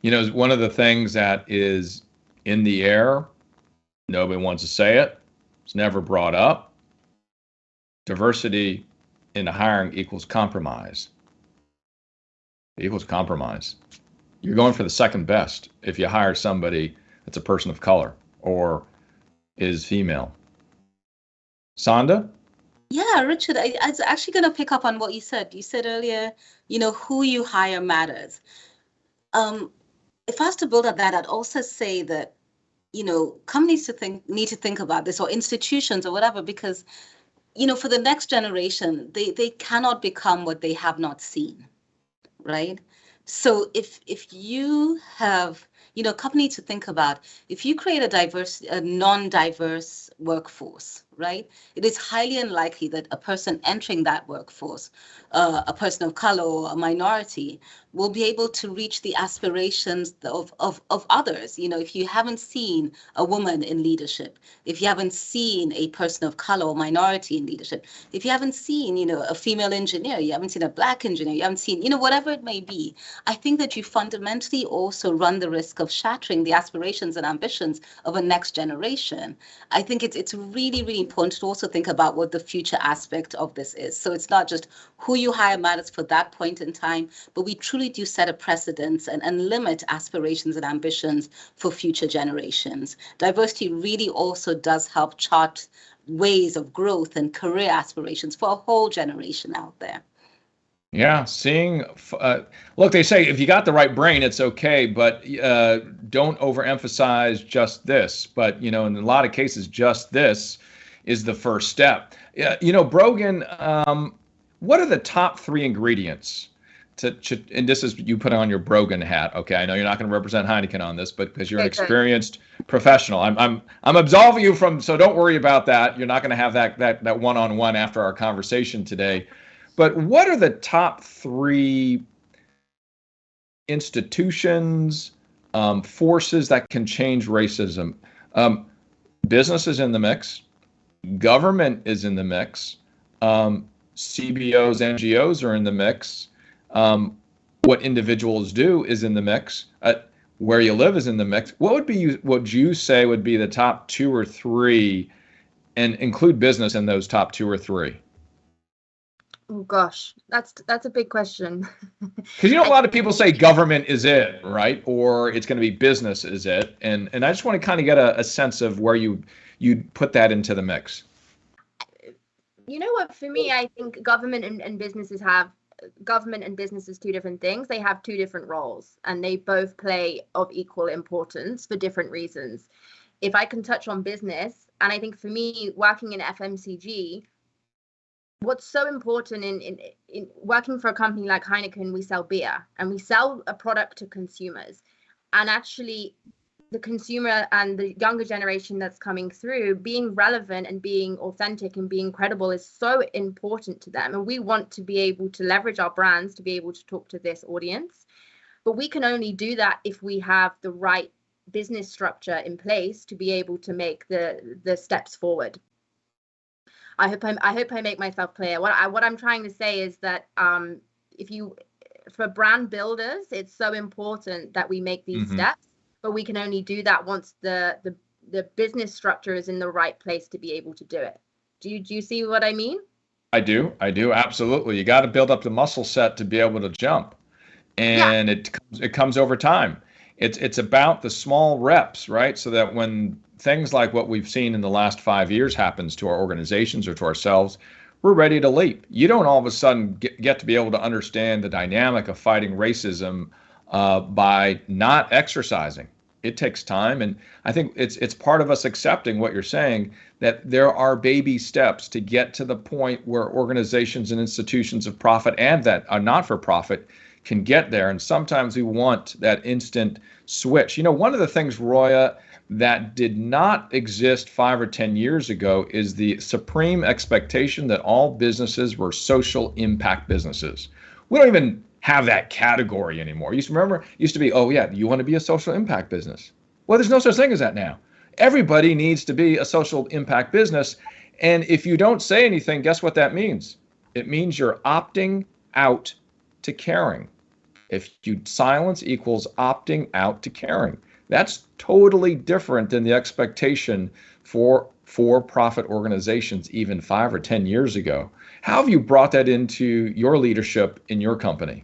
One of the things that is in the air, nobody wants to say it, it's never brought up. Diversity in the hiring equals compromise. It equals compromise. You're going for the second best if you hire somebody that's a person of color or is female. Sonda? Yeah, Richard, I was actually going to pick up on what you said. You said earlier, who you hire matters. If I was to build up that, I'd also say that, companies need to think about this, or institutions or whatever, because, for the next generation, they cannot become what they have not seen, right? So if you have, company to think about, if you create a non-diverse workforce, right? It is highly unlikely that a person entering that workforce, a person of color or a minority, will be able to reach the aspirations of others. If you haven't seen a woman in leadership, if you haven't seen a person of color or minority in leadership, if you haven't seen, a female engineer, you haven't seen a black engineer, you haven't seen, whatever it may be, I think that you fundamentally also run the risk of shattering the aspirations and ambitions of a next generation. I think it's really, really important to also think about what the future aspect of this is. So it's not just who you hire matters for that point in time, but we truly do set a precedence and limit aspirations and ambitions for future generations. Diversity really also does help chart ways of growth and career aspirations for a whole generation out there. Yeah, look, they say if you got the right brain, it's okay, but don't overemphasize just this. But, in a lot of cases, just this is the first step. Brogan, what are the top 3 ingredients and this is, you put on your Brogan hat. Okay, I know you're not going to represent Heineken on this, but because you're an experienced professional, I'm absolving you from. So don't worry about that. You're not going to have that one-on-one after our conversation today. But what are the top 3 institutions, forces that can change racism? Business is in the mix. Government is in the mix. CBOs, NGOs are in the mix. What individuals do is in the mix. Where you live is in the mix. What would you say would be the top 2 or 3, and include business in those top 2 or 3? Oh gosh, that's a big question. Because a lot of people say government is it, right? Or it's going to be business is it, and I just want to kind of get a sense of where you put that into the mix. You know what? For me, I think government and businesses is 2 different things. They have 2 different roles, and they both play of equal importance for different reasons. If I can touch on business, and I think for me, working in FMCG, what's so important in working for a company like Heineken, we sell beer and we sell a product to consumers. And actually, the consumer and the younger generation that's coming through, being relevant and being authentic and being credible is so important to them. And we want to be able to leverage our brands to be able to talk to this audience. But we can only do that if we have the right business structure in place to be able to make the steps forward. I hope I make myself clear. What I'm trying to say is that for brand builders, it's so important that we make these steps, but we can only do that once the business structure is in the right place to be able to do it. Do you see what I mean? I do, absolutely. You got to build up the muscle set to be able to jump, and it comes over time. It's about the small reps, right? So that when things like what we've seen in the last 5 years happens to our organizations or to ourselves, we're ready to leap. You don't all of a sudden get to be able to understand the dynamic of fighting racism by not exercising. It takes time, and I think it's part of us accepting what you're saying, that there are baby steps to get to the point where organizations and institutions of profit and that are not for profit can get there. And sometimes we want that instant switch. One of the things, Roya, that did not exist 5 or 10 years ago is the supreme expectation that all businesses were social impact businesses. We don't even have that category anymore. Used to be, oh yeah, you want to be a social impact business. Well, there's no such thing as that now. Everybody needs to be a social impact business. And if you don't say anything, guess what that means? It means you're opting out to caring. If you silence equals opting out to caring. That's totally different than the expectation for-profit organizations even 5 or 10 years ago. How have you brought that into your leadership in your company?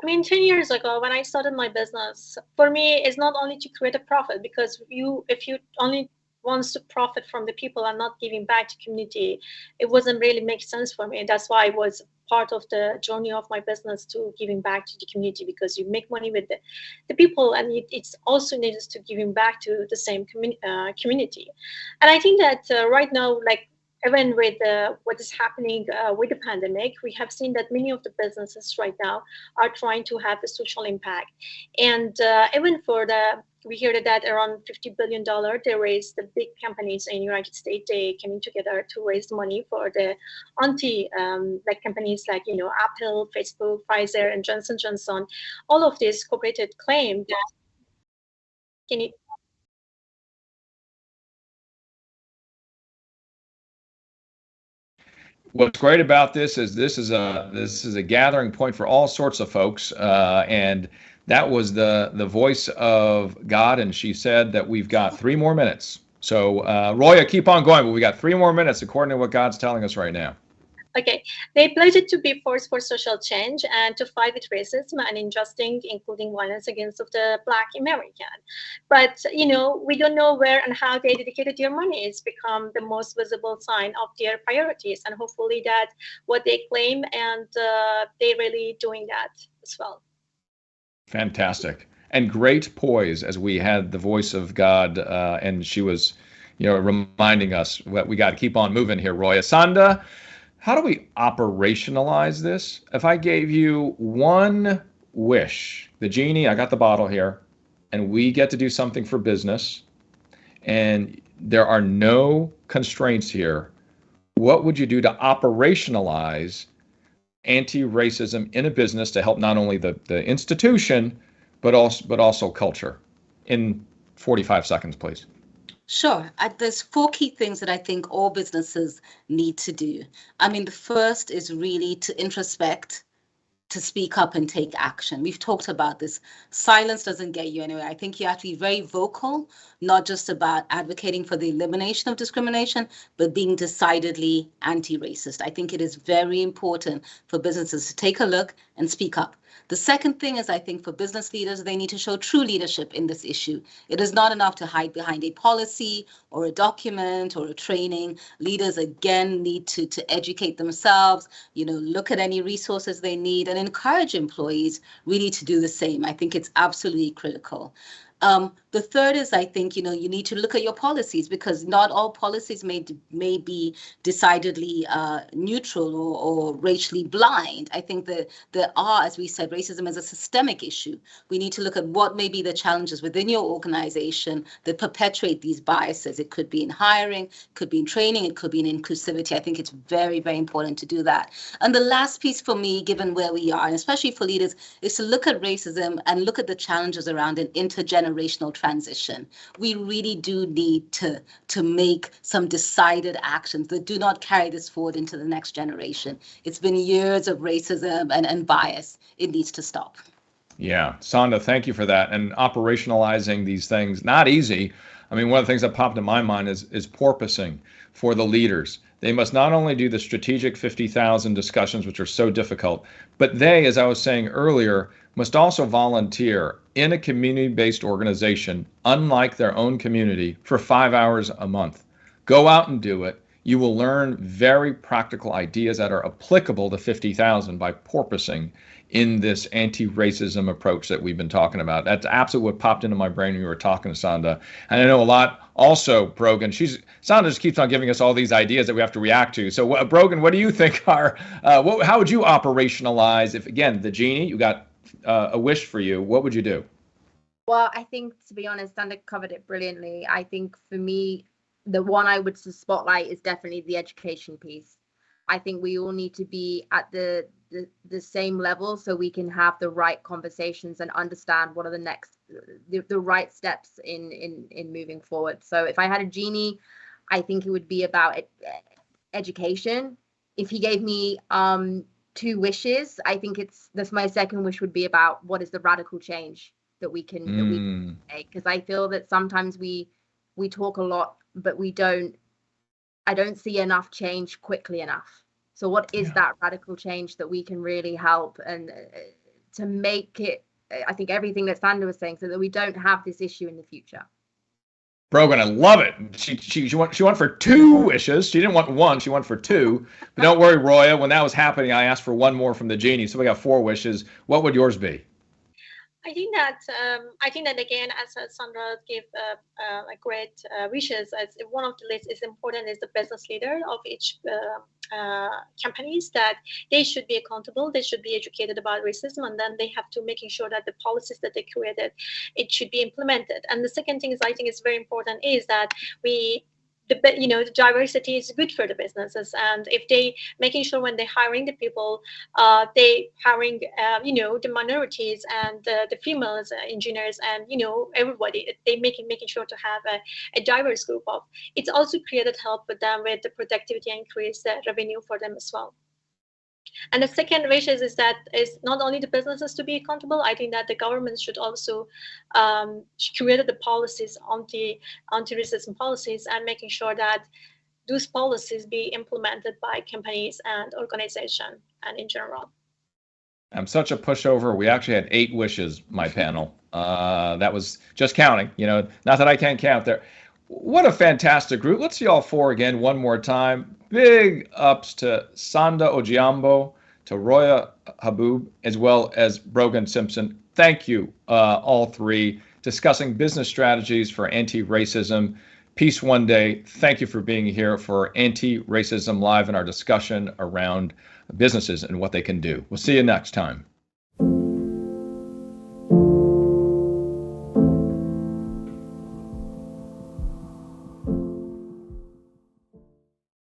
I mean, 10 years ago, when I started my business, for me, it's not only to create a profit, because if you only wants to profit from the people and not giving back to community, it wasn't really make sense for me. That's why I was part of the journey of my business to giving back to the community, because you make money with the people, and it's also needs to giving back to the same community. And I think that right now, like, even with what is happening with the pandemic, we have seen that many of the businesses right now are trying to have a social impact. And even for we hear that around $50 billion, they raised, the big companies in the United States, they coming together to raise money for the like companies like, Apple, Facebook, Pfizer, and Johnson & Johnson. All of this corporate claim that, can you, What's great about this is this is a gathering point for all sorts of folks, and that was the voice of God, and she said that we've got 3 more minutes. So Roya, keep on going, but we got 3 more minutes according to what God's telling us right now. Okay, they pledged to be force for social change and to fight with racism and injustice, including violence against of the Black American. But, we don't know where and how they dedicated their money. It's become the most visible sign of their priorities, and hopefully that what they claim, and they're really doing that as well. Fantastic. And great poise as we had the voice of God, and she was, reminding us that we got to keep on moving here, Roya. Sanda, how do we operationalize this? If I gave you one wish, the genie, I got the bottle here, and we get to do something for business, and there are no constraints here, what would you do to operationalize anti-racism in a business to help not only the institution, but also culture? In 45 seconds, please. Sure. There's 4 key things that I think all businesses need to do. I mean, the first is really to introspect, to speak up and take action. We've talked about this. Silence doesn't get you anywhere. I think you have to be very vocal, not just about advocating for the elimination of discrimination, but being decidedly anti-racist. I think it is very important for businesses to take a look and speak up. The second thing is, I think for business leaders, they need to show true leadership in this issue. It is not enough to hide behind a policy or a document or a training. Leaders, again, need to educate themselves, look at any resources they need, and encourage employees really to do the same. I think it's absolutely critical. The third is, I think, you need to look at your policies, because not all policies may be decidedly neutral or racially blind. I think that there are, as we said, racism is a systemic issue. We need to look at what may be the challenges within your organization that perpetuate these biases. It could be in hiring, could be in training, it could be in inclusivity. I think it's very, very important to do that. And the last piece for me, given where we are, and especially for leaders, is to look at racism and look at the challenges around an intergenerational transition. We really do need to make some decided actions that do not carry this forward into the next generation. It's been years of racism and bias. It needs to stop. Yeah, Sanda, thank you for that. And operationalizing these things, not easy. I mean, one of the things that popped in my mind is porpoising for the leaders. They must not only do the strategic 50,000 discussions, which are so difficult, but they, as I was saying earlier, must also volunteer in a community-based organization, unlike their own community, for 5 hours a month. Go out and do it. You will learn very practical ideas that are applicable to 50,000 by porpoising in this anti-racism approach that we've been talking about. That's absolutely what popped into my brain when you were talking to Sanda. And I know a lot also, Brogan, Sanda just keeps on giving us all these ideas that we have to react to. So Brogan, what do you think are, how would you operationalize if, again, the genie, you got a wish for you, what would you do? Well, I think, to be honest, Sanda covered it brilliantly. I think for me, the one I would spotlight is definitely the education piece. I think we all need to be at the same level so we can have the right conversations and understand what are the next, the right steps in moving forward. So if I had a genie, I think it would be about education. If he gave me two wishes. I think my second wish would be about what is the radical change that we can make, because I feel that sometimes we talk a lot, but I don't see enough change quickly enough. So what is that radical change that we can really help and to make it, I think everything that Sandra was saying, so that we don't have this issue in the future. Brogan, I love it. She went for two wishes. She didn't want one, she went for two. But don't worry, Roya, when that was happening, I asked for one more from the genie. So we got 4 wishes. What would yours be? I think that again, as Sandra gave great wishes, as one of the lists is important is the business leader of each companies, that they should be accountable, they should be educated about racism, and then they have to making sure that the policies that they created, it should be implemented. And the second thing is, I think is very important, is that the diversity is good for the businesses, and if they making sure when they're hiring the people, they hiring the minorities and the females engineers and everybody, they making sure to have a diverse group of. It's also created help with them with the productivity and increase the revenue for them as well. And the second wish is that is not only the businesses to be accountable. I think that the government should also create the policies, anti-racism policies, and making sure that those policies be implemented by companies and organizations and in general. I'm such a pushover. We actually had 8 wishes, my panel. That was just counting. Not that I can't count there. What a fantastic group. Let's see all 4 again one more time. Big ups to Sanda Ojiambo, to Roya Haboob, as well as Brogan Simpson. Thank you, all 3, discussing business strategies for anti-racism. Peace one day. Thank you for being here for Anti-Racism Live and our discussion around businesses and what they can do. We'll see you next time.